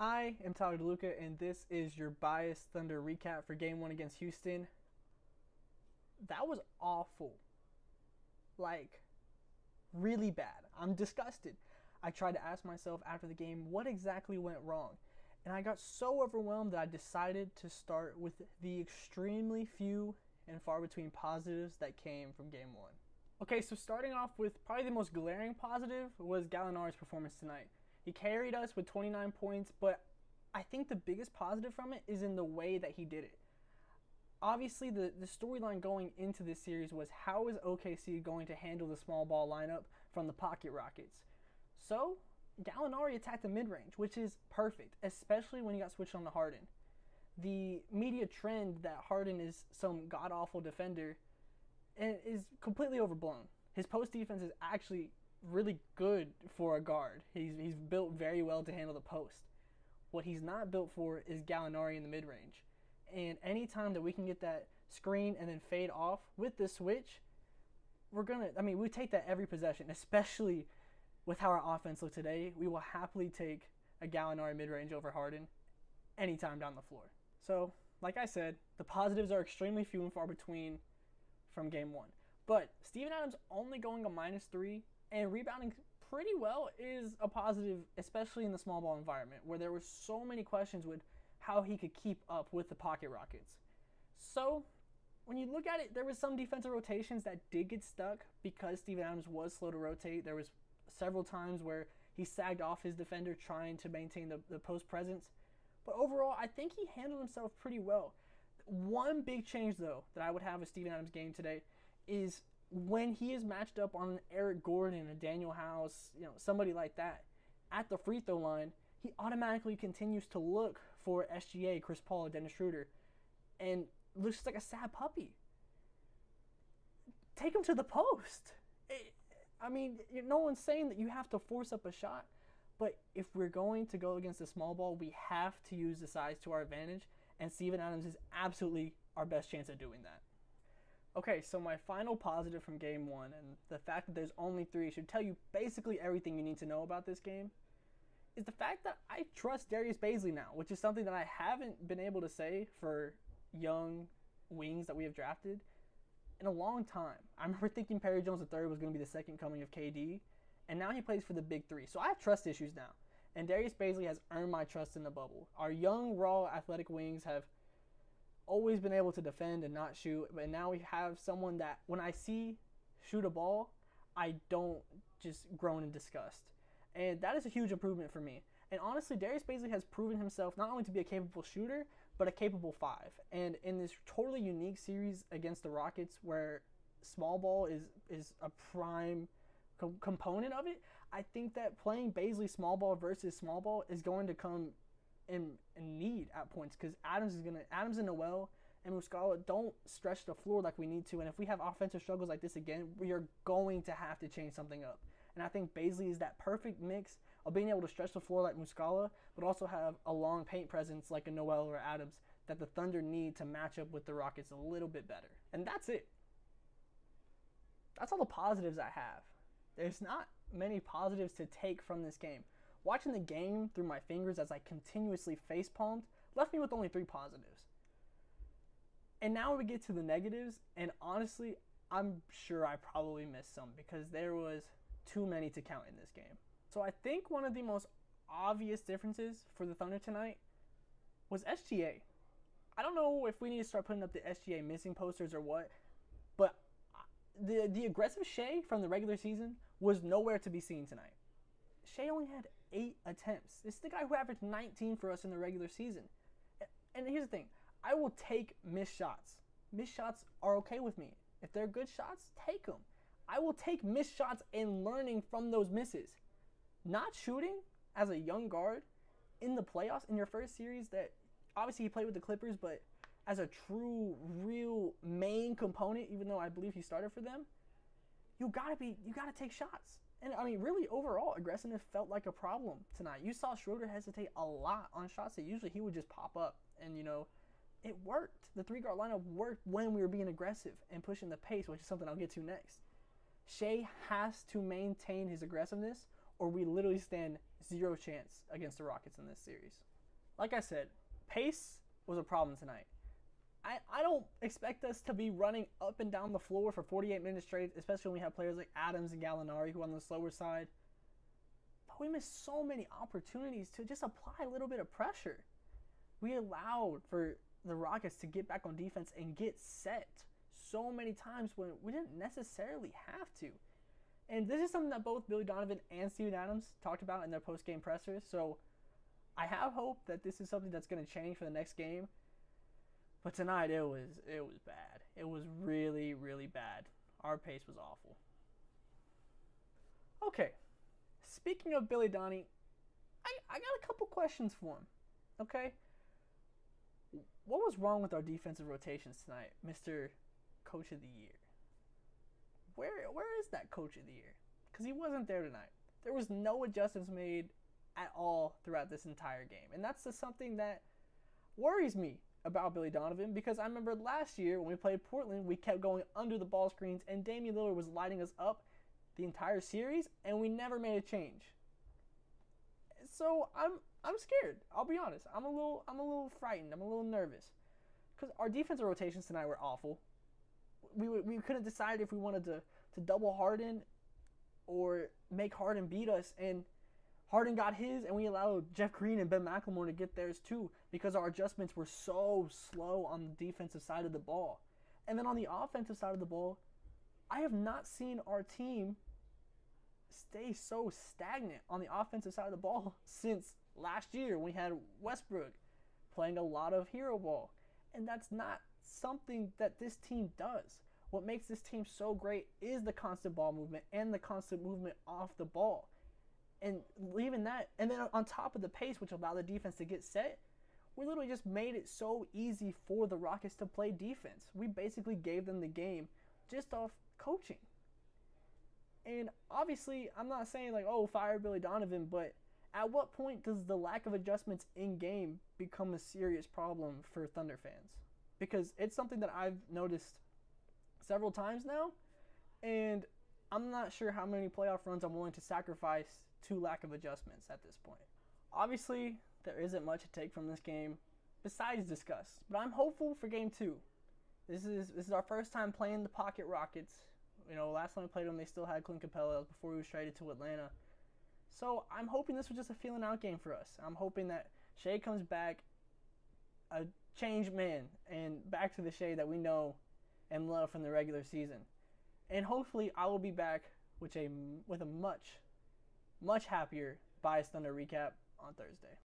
I am Tyler DeLuca, and this is your biased Thunder recap for Game 1 against Houston. That was awful. Like, really bad. I'm disgusted. I tried to ask myself after the game what exactly went wrong, and I got so overwhelmed that I decided to start with the extremely few and far between positives that came from Game 1. Okay, so starting off with probably the most glaring positive was Gallinari's performance tonight. He carried us with 29 points, but I think the biggest positive from it is in the way that he did it. Obviously, the storyline going into this series was how is OKC going to handle the small ball lineup from the Pocket Rockets? So, Gallinari attacked the mid-range, which is perfect, especially when he got switched on to Harden. The media trend that Harden is some god-awful defender is completely overblown. His post defense is actually really good for a guard. He's built very well to handle the post. What he's not built for is Gallinari in the mid-range. And anytime that we can get that screen and then fade off with the switch, we take that every possession, especially with how our offense looks today. We will happily take a Gallinari mid-range over Harden anytime down the floor. So, like I said, the positives are extremely few and far between from Game 1. But Steven Adams only going a -3 and rebounding pretty well is a positive, especially in the small ball environment where there were so many questions with how he could keep up with the Pocket Rockets. So when you look at it, there was some defensive rotations that did get stuck because Steven Adams was slow to rotate. There was several times where he sagged off his defender trying to maintain the post presence. But overall, I think he handled himself pretty well. One big change, though, that I would have with Steven Adams' game today is when he is matched up on an Eric Gordon, a Daniel House, somebody like that, at the free throw line, he automatically continues to look for SGA, Chris Paul, Dennis Schroeder, and looks just like a sad puppy. Take him to the post. No one's saying that you have to force up a shot, but if we're going to go against a small ball, we have to use the size to our advantage, and Steven Adams is absolutely our best chance at doing that. Okay, so my final positive from Game 1, and the fact that there's only 3 should tell you basically everything you need to know about this game, is the fact that I trust Darius Bazley now, which is something that I haven't been able to say for young wings that we have drafted in a long time. I remember thinking Perry Jones III was going to be the second coming of KD, and now he plays for the Big 3. So I have trust issues now, and Darius Bazley has earned my trust in the bubble. Our young, raw, athletic wings have always been able to defend and not shoot, but now we have someone that when I see shoot a ball, I don't just groan in disgust. And that is a huge improvement for me. And honestly, Darius Bazley has proven himself not only to be a capable shooter, but a capable 5. And in this totally unique series against the Rockets where small ball is a prime component of it, I think that playing Bazley small ball versus small ball is going to come in need at points because Adams and Noel and Muscala don't stretch the floor like we need to, and if we have offensive struggles like this again, we are going to have to change something up. And I think Bazley is that perfect mix of being able to stretch the floor like Muscala, but also have a long paint presence like a Noel or Adams that the Thunder need to match up with the Rockets a little bit better. And that's it. That's all the positives I have. There's not many positives to take from this game. Watching the game through my fingers as I continuously facepalmed left me with only 3 positives. And now we get to the negatives, and honestly, I'm sure I probably missed some because there was too many to count in this game. So I think one of the most obvious differences for the Thunder tonight was SGA. I don't know if we need to start putting up the SGA missing posters or what, but the aggressive Shai from the regular season was nowhere to be seen tonight. Shai only had 8 attempts. This is the guy who averaged 19 for us in the regular season. And here's the thing. I will take missed shots. Missed shots are okay with me. If they're good shots, take them. I will take missed shots and learning from those misses. Not shooting as a young guard in the playoffs in your first series that obviously he played with the Clippers, but as a true, real main component, even though I believe he started for them, you gotta take shots. And really, overall, aggressiveness felt like a problem tonight. You saw Schroeder hesitate a lot on shots that usually he would just pop up. And, it worked. The 3-guard lineup worked when we were being aggressive and pushing the pace, which is something I'll get to next. Shai has to maintain his aggressiveness or we literally stand zero chance against the Rockets in this series. Like I said, pace was a problem tonight. I don't expect us to be running up and down the floor for 48 minutes straight, especially when we have players like Adams and Gallinari who are on the slower side. But we missed so many opportunities to just apply a little bit of pressure. We allowed for the Rockets to get back on defense and get set so many times when we didn't necessarily have to. And this is something that both Billy Donovan and Steven Adams talked about in their post-game pressers. So I have hope that this is something that's going to change for the next game. But tonight it was bad. It was really, really bad. Our pace was awful. Okay, speaking of Billy Donnie, I got a couple questions for him. Okay, what was wrong with our defensive rotations tonight, Mr. Coach of the Year? Where is that Coach of the Year? Because he wasn't there tonight. There was no adjustments made at all throughout this entire game, and that's just something that worries me about Billy Donovan, because I remember last year when we played Portland, we kept going under the ball screens and Damian Lillard was lighting us up the entire series and we never made a change. So I'm scared. I'll be honest. I'm a little frightened. I'm a little nervous because our defensive rotations tonight were awful. We couldn't decide if we wanted to double Harden or make Harden beat us, and Harden got his, and we allowed Jeff Green and Ben McLemore to get theirs too because our adjustments were so slow on the defensive side of the ball. And then on the offensive side of the ball, I have not seen our team stay so stagnant on the offensive side of the ball since last year when we had Westbrook playing a lot of hero ball. And that's not something that this team does. What makes this team so great is the constant ball movement and the constant movement off the ball. And leaving that, and then on top of the pace, which allowed the defense to get set, we literally just made it so easy for the Rockets to play defense. We basically gave them the game just off coaching. And obviously, I'm not saying like, oh, fire Billy Donovan, but at what point does the lack of adjustments in game become a serious problem for Thunder fans? Because it's something that I've noticed several times now, and I'm not sure how many playoff runs I'm willing to sacrifice to lack of adjustments at this point. Obviously, there isn't much to take from this game besides disgust, but I'm hopeful for game 2. This is our first time playing the Pocket Rockets. You know, last time we played them, they still had Clint Capella before he was traded to Atlanta. So I'm hoping this was just a feeling out game for us. I'm hoping that Shea comes back a changed man and back to the Shea that we know and love from the regular season. And hopefully I will be back with a much happier Bias Thunder recap on Thursday.